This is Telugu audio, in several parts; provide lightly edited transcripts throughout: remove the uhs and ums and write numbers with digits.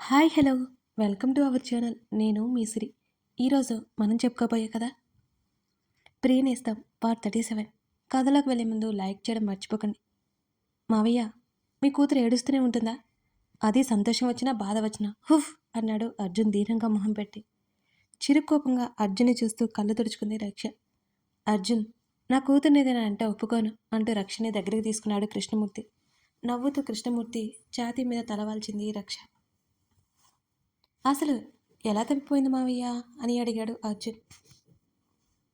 Hi hello welcome to our channel. నేను మీ సిరి. ఈరోజు మనం చెప్పుకోబోయే కదా ప్రియనేస్తం పార్ట్ 37. కథలోకి వెళ్ళే ముందు లైక్ చేయడం మర్చిపోకండి. మావయ్య, మీ కూతురు ఏడుస్తూనే ఉంటుందా? అది సంతోషం వచ్చినా బాధ వచ్చినా హుఫ్ అన్నాడు అర్జున్ దీర్ఘంగా మొహం పెట్టి. చిరుకోపంగా అర్జున్ని చూస్తూ కళ్ళు తుడుచుకుంది రక్ష. అర్జున్, నా కూతుర్నిదేనా అంటే ఒప్పుకోను అంటూ రక్షని దగ్గరికి తీసుకున్నాడు కృష్ణమూర్తి. నవ్వుతూ కృష్ణమూర్తి ఛాతీ మీద తలవాల్చింది రక్ష. అసలు ఎలా తప్పిపోయింది మావయ్య అని అడిగాడు అర్జున్.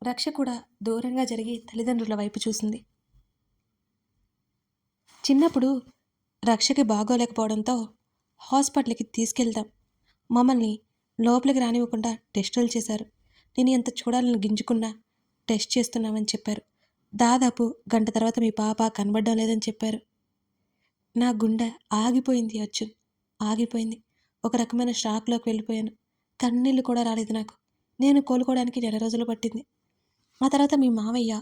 రక్ష కూడా దూరంగా జరిగి తల్లిదండ్రుల వైపు చూసింది. చిన్నప్పుడు రక్షకి బాగోలేకపోవడంతో హాస్పిటల్కి తీసుకెళ్తాం. మమ్మల్ని లోపలికి రానివ్వకుండా టెస్టులు చేశారు. నేను ఎంత చూడాలని గింజుకున్నా టెస్ట్ చేస్తున్నామని చెప్పారు. దాదాపు గంట తర్వాత మీ పాప కనబడడం లేదని చెప్పారు. నా గుండె ఆగిపోయింది అర్జున్, ఆగిపోయింది. ఒక రకమైన షాక్లోకి వెళ్ళిపోయాను. కన్నీళ్ళు కూడా రాలేదు నాకు. నేను కోలుకోవడానికి 2 రోజులు పట్టింది. ఆ తర్వాత మీ మావయ్య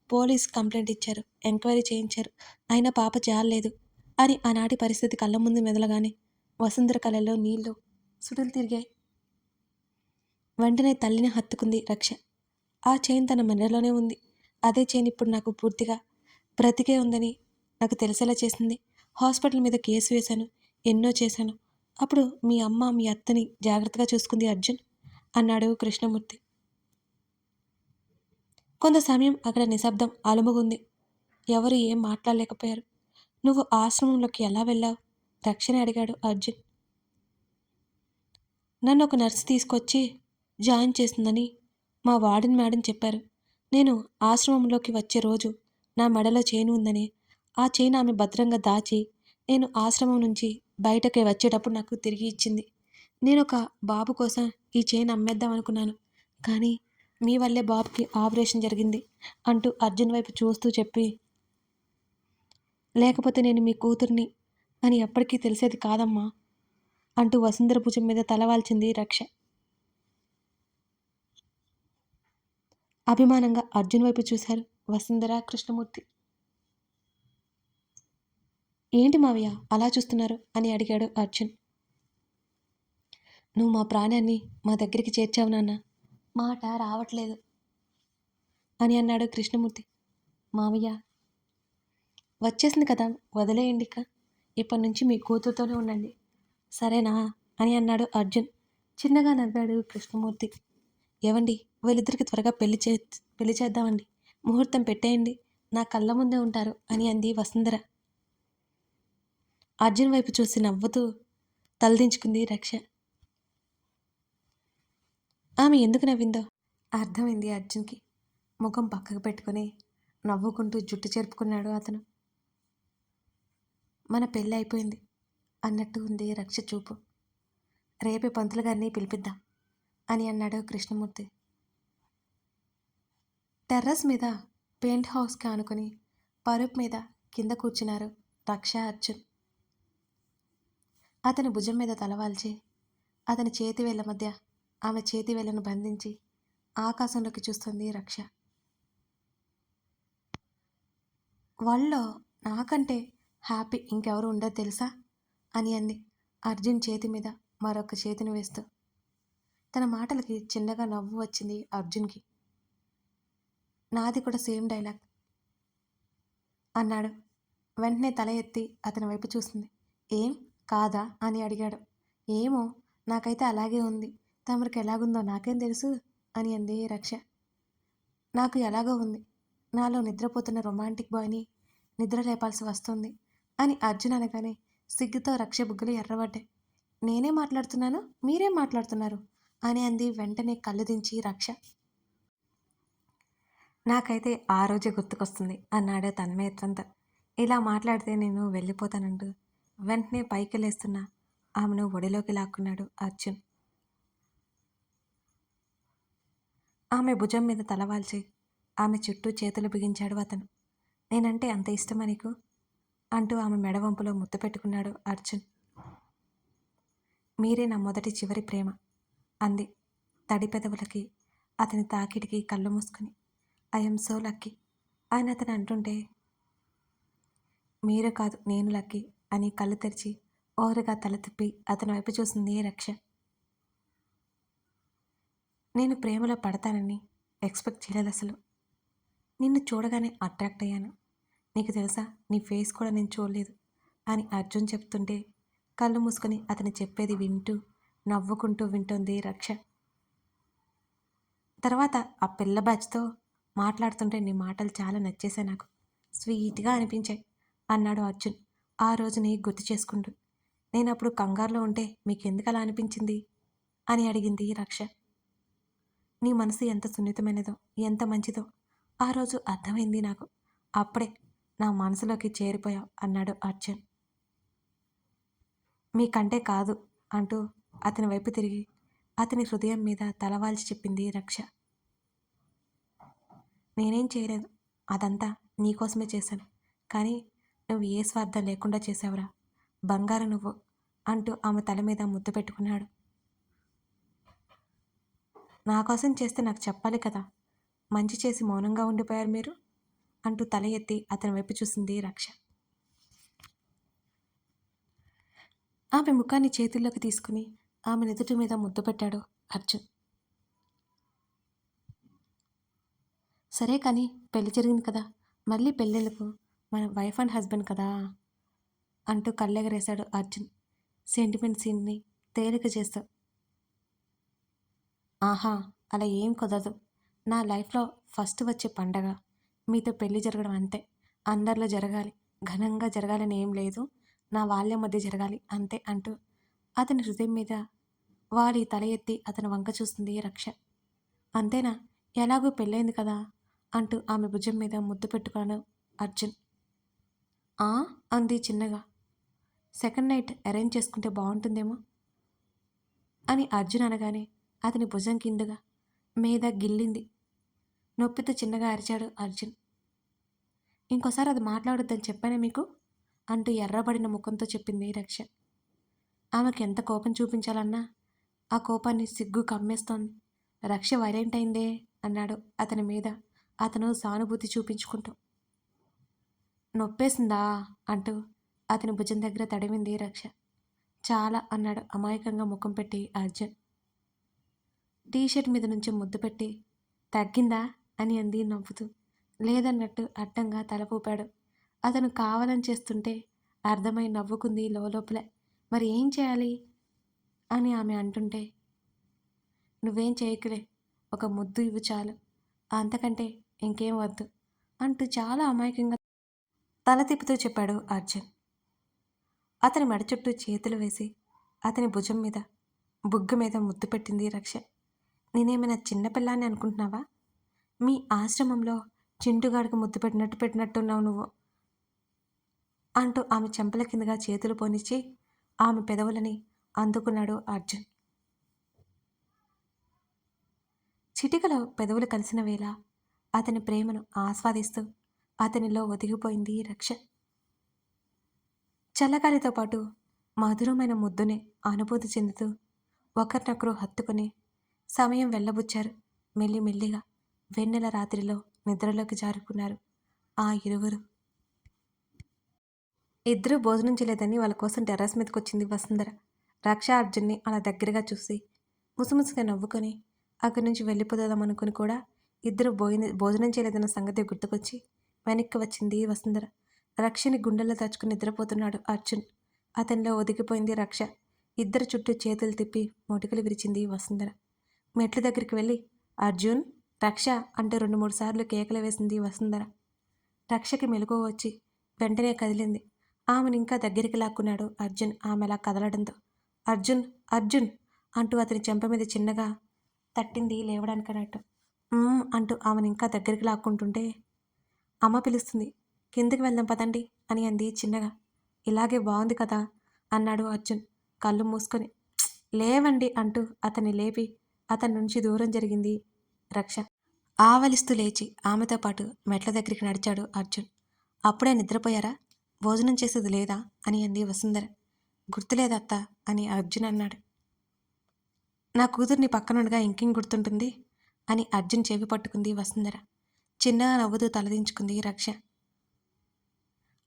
పోలీస్ కంప్లైంట్ ఇచ్చారు, ఎంక్వైరీ చేయించారు. అయినా పాప జాలలేదు అని ఆనాటి పరిస్థితి కళ్ళ ముందు మెదలగానే వసుంధర కళ్ళలో నీళ్లు సుడులు తిరిగాయి. వెంటనే తల్లిని హత్తుకుంది రక్ష. ఆ చైన్ తన మెడలోనే ఉంది. అదే చైన్ ఇప్పుడు నాకు పూర్తిగా బ్రతికే ఉందని నాకు తెలిసేలా చేసింది. హాస్పిటల్ మీద కేసు వేశాను, ఎన్నో చేశాను. అప్పుడు మీ అమ్మ మీ అత్తని జాగ్రత్తగా చూసుకుంది అర్జున్ అన్నాడు కృష్ణమూర్తి. కొంత సమయం అక్కడ నిశ్శబ్దం అలుముకుంది. ఎవరు ఏం మాట్లాడలేకపోయారు. నువ్వు ఆశ్రమంలోకి ఎలా వెళ్ళావు? రక్షణ అడిగాడు అర్జున్. నన్ను ఒక నర్సు తీసుకొచ్చి జాయిన్ చేసిందని మా వార్డెన్ మేడం చెప్పారు. నేను ఆశ్రమంలోకి వచ్చే రోజు నా మెడలో చైన్ ఉందని, ఆ చైన్ ఆమె భద్రంగా దాచి నేను ఆశ్రమం నుంచి బయటకి వచ్చేటప్పుడు నాకు తిరిగి ఇచ్చింది. నేను ఒక బాబు కోసం ఈ చైన్ అమ్మేద్దాం అనుకున్నాను, కానీ మీ వల్లే బాబుకి ఆపరేషన్ జరిగింది అంటూ అర్జున్ వైపు చూస్తూ చెప్పి, లేకపోతే నేను మీ కూతుర్ని అని ఎప్పటికీ తెలిసేది కాదమ్మా అంటూ వసుంధర భుజం మీద తలవాల్చింది రక్ష. అభిమానంగా అర్జున్ వైపు చూశారు వసుంధర, కృష్ణమూర్తి. ఏంటి మావయ్య అలా చూస్తున్నారు అని అడిగాడు అర్జున్. నువ్వు మా ప్రాణాన్ని మా దగ్గరికి చేర్చావు నాన్న, మాట రావట్లేదు అని అన్నాడు కృష్ణమూర్తి. మావయ్య, వచ్చేసింది కదా వదిలేయండి, ఇప్పటి నుంచి మీ కూతురుతోనే ఉండండి సరేనా అని అన్నాడు అర్జున్. చిన్నగా నవ్వాడు కృష్ణమూర్తి. ఏవండి, వీళ్ళిద్దరికి త్వరగా పెళ్లి చేద్దామండి, ముహూర్తం పెట్టేయండి, నా కళ్ళ ముందే ఉంటారు అని అంది వసుంధర. అర్జున్ వైపు చూసి నవ్వుతూ తలదించుకుంది రక్ష. ఆమె ఎందుకు నవ్విందో అర్థమైంది అర్జున్కి. ముఖం పక్కకు పెట్టుకుని నవ్వుకుంటూ జుట్టు చెరుపుకున్నాడు అతను. మన పెళ్ళి అయిపోయింది అన్నట్టు ఉంది రక్ష చూపు. రేపే పంతులు గారిని పిలిపిద్దాం అని అన్నాడు కృష్ణమూర్తి. టెర్రస్ మీద పెయింట్ హౌస్కి ఆనుకొని పరుపు మీద కింద కూర్చున్నారు రక్ష, అర్జున్. అతని భుజం మీద తలవాల్చి అతని చేతి వేళ్ల మధ్య ఆమె చేతి వేళ్లను బంధించి ఆకాశంలోకి చూస్తుంది రక్ష. వాళ్ళలో నాకంటే హ్యాపీ ఇంకెవరు ఉండదు తెలుసా అని అంది అర్జున్ చేతి మీద మరొక చేతిని వేస్తూ. తన మాటలకి చిన్నగా నవ్వు వచ్చింది అర్జున్కి. నాది కూడా సేమ్ డైలాగ్ అన్నాడు. వెంటనే తల ఎత్తి అతని వైపు చూసింది. ఏం కాదా అని అడిగాడు. ఏమో, నాకైతే అలాగే ఉంది, తమరికి ఎలాగుందో నాకేం తెలుసు అని అంది రక్ష. నాకు ఎలాగో ఉంది, నాలో నిద్రపోతున్న రొమాంటిక్ బాయ్ని నిద్ర లేపాల్సి వస్తుంది అని అర్జున్ అనగానే సిగ్గుతో రక్ష బుగ్గలు ఎర్రబడ్డాయి. నేనే మాట్లాడుతున్నాను, మీరేం మాట్లాడుతున్నారు అని అంది వెంటనే కళ్ళు దించి రక్ష. నాకైతే ఆ రోజే గుర్తుకొస్తుంది అన్నాడు తన్మయత్వంతో. ఇలా మాట్లాడితే నేను వెళ్ళిపోతానంటూ వెంటనే పైకి లేస్తున్న ఆమెను ఒడిలోకి లాక్కున్నాడు అర్జున్. ఆమె భుజం మీద తలవాల్చి ఆమె చుట్టూ చేతులు బిగించాడు అతను. నేనంటే అంత ఇష్టమా నీకు అంటూ ఆమె మెడవంపులో ముద్దు పెట్టుకున్నాడు అర్జున్. మీరే నా మొదటి చివరి ప్రేమ అంది తడి పెదవులకి అతని తాకిడికి కళ్ళు మూసుకుని. ఐఎమ్ సో లక్కీ అని అతను అంటుంటే, మీరు కాదు నేను లక్కీ అని కళ్ళు తెరిచి ఓరగా తల తిప్పి అతని వైపు చూసింది రక్ష. నేను ప్రేమలో పడతానని ఎక్స్‌పెక్ట్ చేయలేదసలు. నిన్ను చూడగానే అట్రాక్ట్ అయ్యాను. నీకు తెలుసా నీ ఫేస్ కూడా నేను చూడలేదు అని అర్జున్ చెప్తుంటే కళ్ళు మూసుకొని అతను చెప్పేది వింటూ, నవ్వుకుంటూ వింటోంది రక్ష. తర్వాత ఆ పిల్ల బ్యాచ్‌తో మాట్లాడుతుంటే నీ మాటలు చాలా నచ్చేశాయి నాకు. స్వీట్‌గా అనిపించాయి అన్నాడు అర్జున్ ఆ రోజుని గుర్తు చేసుకుంటూ. నేనప్పుడు కంగారులో ఉంటే మీకెందుకలా అనిపించింది అని అడిగింది రక్ష. నీ మనసు ఎంత సున్నితమైనదో, ఎంత మంచిదో ఆ రోజు అర్థమైంది నాకు. అప్పుడే నా మనసులోకి చేరిపోయావు అన్నాడు అర్జున్. మీకంటే కాదు అంటూ అతని వైపు తిరిగి అతని హృదయం మీద తలవాల్చి చెప్పింది రక్ష. నేనేం చేయలేదు. అదంతా నీకోసమే చేశాను. కానీ నువ్వు ఏ స్వార్థం లేకుండా చేశావురా. బంగారు నువ్వు అంటూ ఆమె తల మీద ముద్దు పెట్టుకున్నాడు. నా కోసం చేస్తే నాకు చెప్పాలి కదా. మంచి చేసి మౌనంగా ఉండిపోయారు మీరు అంటూ తల ఎత్తి అతని వైపు చూసింది రక్ష. ఆమె ముఖాన్ని చేతుల్లోకి తీసుకుని ఆమె నుదుటి మీద ముద్దు పెట్టాడు అర్జున్. సరే కానీ పెళ్లి జరిగింది కదా, మళ్ళీ పెళ్ళెందుకు, మన వైఫ్ అండ్ హస్బెండ్ కదా అంటూ కళ్ళెగరేశాడు అర్జున్ సెంటిమెంట్ సీన్ని తేలిక చేస్తూ. ఆహా, అలా ఏం కుదరదు. నా లైఫ్లో ఫస్ట్ వచ్చే పండగ మీతో పెళ్లి జరగడం అంతే. అందరిలో జరగాలి, ఘనంగా జరగాలని ఏం లేదు. నా వాళ్ళ మధ్య జరగాలి అంతే అంటూ అతని హృదయం మీద వాడి తల ఎత్తి అతని వంక చూస్తుంది రక్ష. అంతేనా, ఎలాగూ పెళ్ళైంది కదా అంటూ ఆమె భుజం మీద ముద్దు పెట్టుకున్నాడు అర్జున్. ఆ అంది చిన్నగా. సెకండ్ నైట్ అరేంజ్ చేసుకుంటే బాగుంటుందేమో అని అర్జున్ అనగానే అతని భుజం కిందుగా మీద గిల్లింది. నొప్పితో చిన్నగా అరిచాడు అర్జున్. ఇంకోసారి అది మాట్లాడొద్దని చెప్పానే మీకు అంటూ ఎర్రబడిన ముఖంతో చెప్పింది రక్ష. ఆమెకి ఎంత కోపం చూపించాలన్నా ఆ కోపాన్ని సిగ్గు కమ్మేస్తోంది. రక్ష వైలెంట్ అయిందే అన్నాడు అతని మీద అతను సానుభూతి చూపించుకుంటూ. నొప్పేసిందా అంటూ అతని భుజం దగ్గర తడిమింది రక్ష. చాలా అన్నాడు అమాయకంగా ముఖం పెట్టి అర్జున్. టీషర్ట్ మీద నుంచి ముద్దు పెట్టి తగ్గిందా అని అంది నవ్వుతూ. లేదన్నట్టు అడ్డంగా తల ఊపాడు. అతను కావాలని చేస్తుంటే అర్థమై నవ్వుకుంది లోపలే. మరి ఏం చేయాలి అని ఆమె అంటుంటే, నువ్వేం చేయకులే, ఒక ముద్దు ఇవ్వు చాలు, అంతకంటే ఇంకేం వద్దు అంటూ చాలా అమాయకంగా తల తిప్పుతూ చెప్పాడు అర్జున్. అతని మెడ చుట్టూ చేతులు వేసి అతని భుజం మీద బుగ్గ మీద ముద్దు పెట్టింది రక్ష. నేనేమైనా చిన్నపిల్లాన్ని అనుకుంటున్నావా? మీ ఆశ్రమంలో చింటుగాడికి ముద్దు పెట్టినట్టున్నావు నువ్వు అంటూ ఆమె చెంపల కిందగా చేతులు పోనిచ్చి ఆమె పెదవులని అందుకున్నాడు అర్జున్. చిటికలో పెదవులు కలిసిన వేళ అతని ప్రేమను ఆస్వాదిస్తూ అతనిలో ఒదిగిపోయింది రక్ష. చల్లగాలితో పాటు మధురమైన ముద్దుని అనుభూతి చెందుతూ ఒకరినొకరు హత్తుకుని సమయం వెళ్ళబుచ్చారు. మెల్లిమెల్లిగా వెన్నెల రాత్రిలో నిద్రలోకి జారుకున్నారు ఆ ఇరువురు. ఇద్దరూ భోజనం చేయలేదని వాళ్ళ కోసం టెర్రస్ మీదకి వచ్చింది వసుంధర. రక్ష అర్జున్ని అలా దగ్గరగా చూసి ముసుముసుగా నవ్వుకొని అక్కడి నుంచి వెళ్ళిపోదాం అనుకుని కూడా ఇద్దరు భోజనం చేయలేదన్న సంగతి గుర్తుకొచ్చి వెనక్కి వచ్చింది వసుంధర. రక్షని గుండెల్లో దాచుకుని నిద్రపోతున్నాడు అర్జున్. అతనిలో ఒదిగిపోయింది రక్ష. ఇద్దరు చుట్టూ చేతులు తిప్పి మొటికలు విరిచింది వసుంధర. మెట్ల దగ్గరికి వెళ్ళి అర్జున్, రక్ష అంటూ 2-3 సార్లు కేకలు వేసింది వసుంధర. రక్షకి మెలకువ వచ్చి వెంటనే కదిలింది. ఆమెను ఇంకా దగ్గరికి లాక్కున్నాడు అర్జున్ ఆమె అలా కదలడంతో. అర్జున్, అర్జున్ అంటూ అతని చెంప మీద చిన్నగా తట్టింది లేవడానికన్నట్టు. అంటూ ఆమెను ఇంకా దగ్గరికి లాక్కుంటుంటే, అమ్మ పిలుస్తుంది, కిందికి వెళ్దాం పదండి అని అంది చిన్నగా. ఇలాగే బాగుంది కదా అన్నాడు అర్జున్ కళ్ళు మూసుకొని. లేవండి అంటూ అతన్ని లేపి అతని నుంచి దూరం జరిగింది రక్ష. ఆవలిస్తూ లేచి ఆమెతో పాటు మెట్ల దగ్గరికి నడిచాడు అర్జున్. అప్పుడే నిద్రపోయారా? భోజనం చేసేది లేదా అని అంది వసుంధర. గుర్తులేదత్త అని అర్జున్ అన్నాడు. నా కూతుర్ని పక్కనుండగా ఇంకేం గుర్తుంటుంది అని అర్జున్ చెవి పట్టుకుంది వసుంధర. చిన్నగా నవ్వుతూ తలదించుకుంది రక్ష.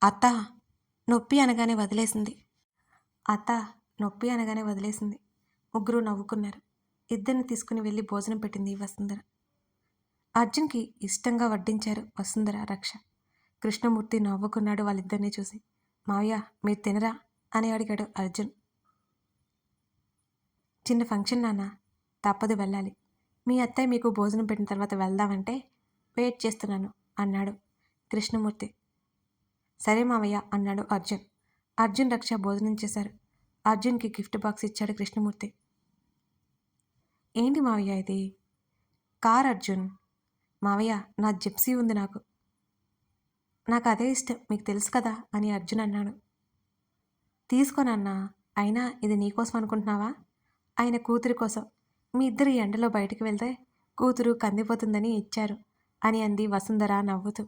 అత్త నొప్పి అనగానే వదిలేసింది. అత్త నొప్పి అనగానే వదిలేసింది. ముగ్గురు నవ్వుకున్నారు. ఇద్దరిని తీసుకుని వెళ్ళి భోజనం పెట్టింది వసుంధర. అర్జున్కి ఇష్టంగా వడ్డించారు వసుంధర, రక్ష. కృష్ణమూర్తి నవ్వుకున్నాడు వాళ్ళిద్దరినీ చూసి. మావయ్య మీరు తినరా అని అడిగాడు అర్జున్. చిన్న ఫంక్షన్ నాన్న, తప్పదు వెళ్ళాలి. మీ అత్తయ్య మీకు భోజనం పెట్టిన తర్వాత వెళ్దామంటే వెయిట్ చేస్తున్నాను అన్నాడు కృష్ణమూర్తి. సరే మావయ్య అన్నాడు అర్జున్. అర్జున్, రక్ష భోజనం చేశారు. అర్జున్కి గిఫ్ట్ బాక్స్ ఇచ్చాడు కృష్ణమూర్తి. ఏంటి మావయ్య ఇది? కార్ అర్జున్. మావయ్య నా జిప్సీ ఉంది నాకు అదే ఇష్టం, మీకు తెలుసు కదా అని అర్జున్ అన్నాడు. తీసుకోనన్నా, అయినా ఇది నీకోసం అనుకుంటున్నావా? ఆయన కూతురి కోసం. మీ ఇద్దరు ఎండలో బయటికి వెళ్తే కూతురు కందిపోతుందని ఇచ్చారు అని అంది వసుంధర నవ్వుతూ.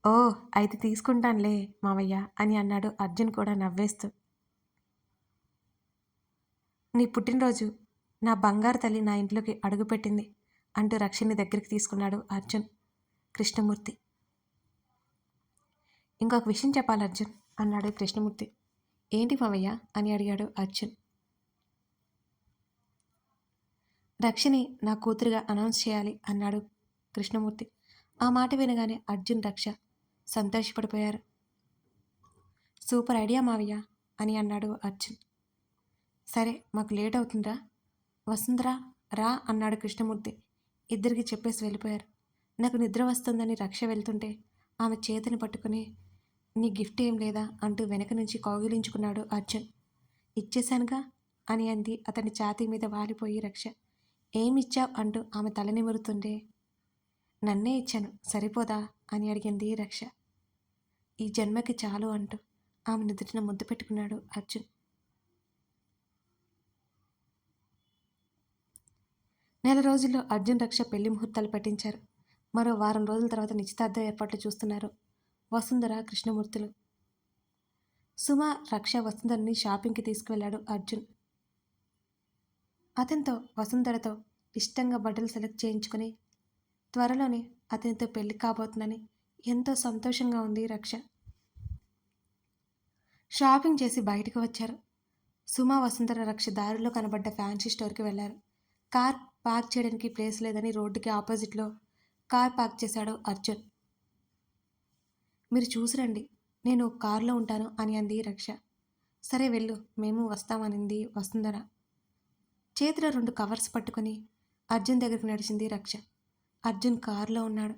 ఓ, అయితే తీసుకుంటానులే మావయ్య అని అన్నాడు అర్జున్ కూడా నవ్వేస్తూ. నీ పుట్టినరోజు నా బంగారు తల్లి నా ఇంట్లోకి అడుగుపెట్టింది అంటూ రక్షని దగ్గరికి తీసుకున్నాడు అర్జున్. కృష్ణమూర్తి. ఇంకొక విషయం చెప్పాలి అర్జున్ అన్నాడు కృష్ణమూర్తి. ఏంటి మావయ్య అని అడిగాడు అర్జున్. రక్షని నా కూతురుగా అనౌన్స్ చేయాలి అన్నాడు కృష్ణమూర్తి. ఆ మాట వినగానే అర్జున్, రక్ష సంతోషపడిపోయారు. సూపర్ ఐడియా మావయ్య అని అన్నాడు అర్జున్. సరే, మాకు లేట్ అవుతుందా? వసుంధరా రా అన్నాడు కృష్ణమూర్తి. ఇద్దరికి చెప్పేసి వెళ్ళిపోయారు. నాకు నిద్ర వస్తుందని రక్ష వెళ్తుంటే ఆమె చేతిని పట్టుకుని నీ గిఫ్ట్ ఏం లేదా అంటూ వెనక నుంచి కౌగిలించుకున్నాడు అర్జున్. ఇచ్చేశానుగా అని అంది అతని ఛాతీ మీద వాలిపోయి రక్ష. ఏమిచ్చావు అంటూ ఆమె తల నిమురుతుండే. నన్నే ఇచ్చాను, సరిపోదా అని అడిగింది రక్ష. ఈ జన్మకి చాలు అంటూ ఆమె నుదుటిన ముద్దు పెట్టుకున్నాడు అర్జున్. నెల రోజుల్లో అర్జున్, రక్ష పెళ్లి ముహూర్తాలు పెట్టించారు. మరో వారం రోజుల తర్వాత నిశ్చితార్థ ఏర్పాట్లు చూస్తున్నారు వసుంధర, కృష్ణమూర్తులు. సుమ, రక్ష వసుంధరని షాపింగ్కి తీసుకువెళ్ళాడు అర్జున్. అతనితో వసుంధరతో ఇష్టంగా బట్టలు సెలెక్ట్ చేయించుకుని త్వరలోనే అతనితో పెళ్లి కాబోతుందని ఎంతో సంతోషంగా ఉంది రక్ష. షాపింగ్ చేసి బయటకు వచ్చారు. సుమ, వసుంధర, రక్ష దారిలో కనబడ్డ ఫ్యాన్సీ స్టోర్కి వెళ్ళారు. కార్ పార్క్ చేయడానికి ప్లేస్ లేదని రోడ్డుకి ఆపోజిట్లో కార్ పార్క్ చేశాడు అర్జున్. మీరు చూసిరండి, నేను కారులో ఉంటాను అని అంది రక్ష. సరే వెళ్ళు, మేము వస్తామనింది వసుంధర. చేతిలో 2 కవర్స్ పట్టుకొని అర్జున్ దగ్గరికి నడిచింది రక్ష. అర్జున్ కారులో ఉన్నాడు.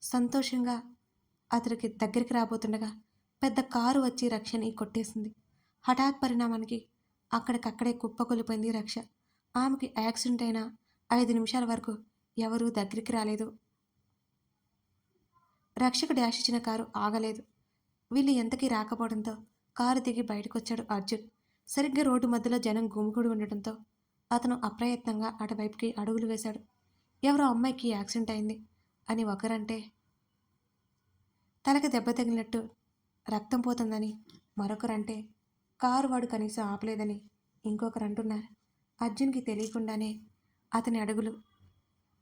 సంతోషంగా అతనికి దగ్గరికి రాబోతుండగా పెద్ద కారు వచ్చి రక్షని కొట్టేసింది. హఠాత్ పరిణామానికి అక్కడికక్కడే కుప్పకొలిపోయింది రక్ష. ఆమెకి యాక్సిడెంట్ అయిన 5 నిమిషాల వరకు ఎవరూ దగ్గరికి రాలేదు. రక్షకు డాష్ ఇచ్చిన కారు ఆగలేదు. వీళ్ళు ఎంతకీ రాకపోవడంతో కారు దిగి బయటకొచ్చాడు అర్జున్. సరిగ్గా రోడ్డు మధ్యలో జనం గుమిగూడి ఉండటంతో అతను అప్రయత్నంగా అటువైపుకి అడుగులు వేశాడు. ఎవరో అమ్మాయికి యాక్సిడెంట్ అయింది అని ఒకరంటే, తలకి దెబ్బ తగిలినట్టు రక్తం పోతుందని మరొకరంటే, కారు వాడు కనీసం ఆపలేదని ఇంకొకరు అంటున్నారు. అర్జున్కి తెలియకుండానే అతని అడుగులు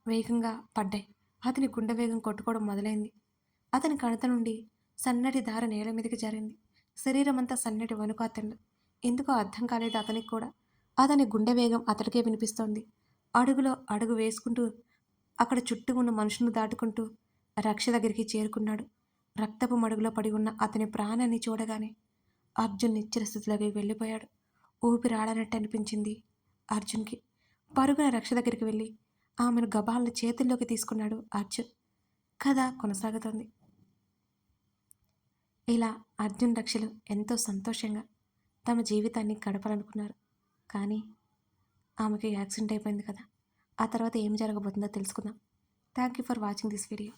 వేగంగా పడ్డాయి. అతని గుండె వేగం కొట్టుకోవడం మొదలైంది. అతని కణత నుండి సన్నటి దార నేల మీదకి జారింది. శరీరమంతా సన్నటి వణుకు. అతను ఎందుకో అర్థం కాలేదు అతనికి కూడా. అతని గుండె వేగం అతడికే వినిపిస్తోంది. అడుగులో అడుగు వేసుకుంటూ అక్కడ చుట్టూ ఉన్న మనుషులను దాటుకుంటూ రక్ష దగ్గరికి చేరుకున్నాడు. రక్తపు మడుగులో పడి ఉన్న అతని ప్రాణాన్ని చూడగానే అర్జున్ నిశ్చల స్థితిలోకి వెళ్ళిపోయాడు. ఊపిరాడనట్టు అనిపించింది అర్జున్కి. పరుగున రక్ష దగ్గరికి వెళ్ళి ఆమెను గబాలను చేతుల్లోకి తీసుకున్నాడు అర్జున్. కథ కొనసాగుతోంది. ఇలా అర్జున్, రక్షలు ఎంతో సంతోషంగా తమ జీవితాన్ని గడపాలనుకున్నారు. కానీ ఆమెకి యాక్సిడెంట్ అయిపోయింది కదా. ఆ తర్వాత ఏం జరగబోతుందో తెలుసుకుందాం. Thank you for watching this video.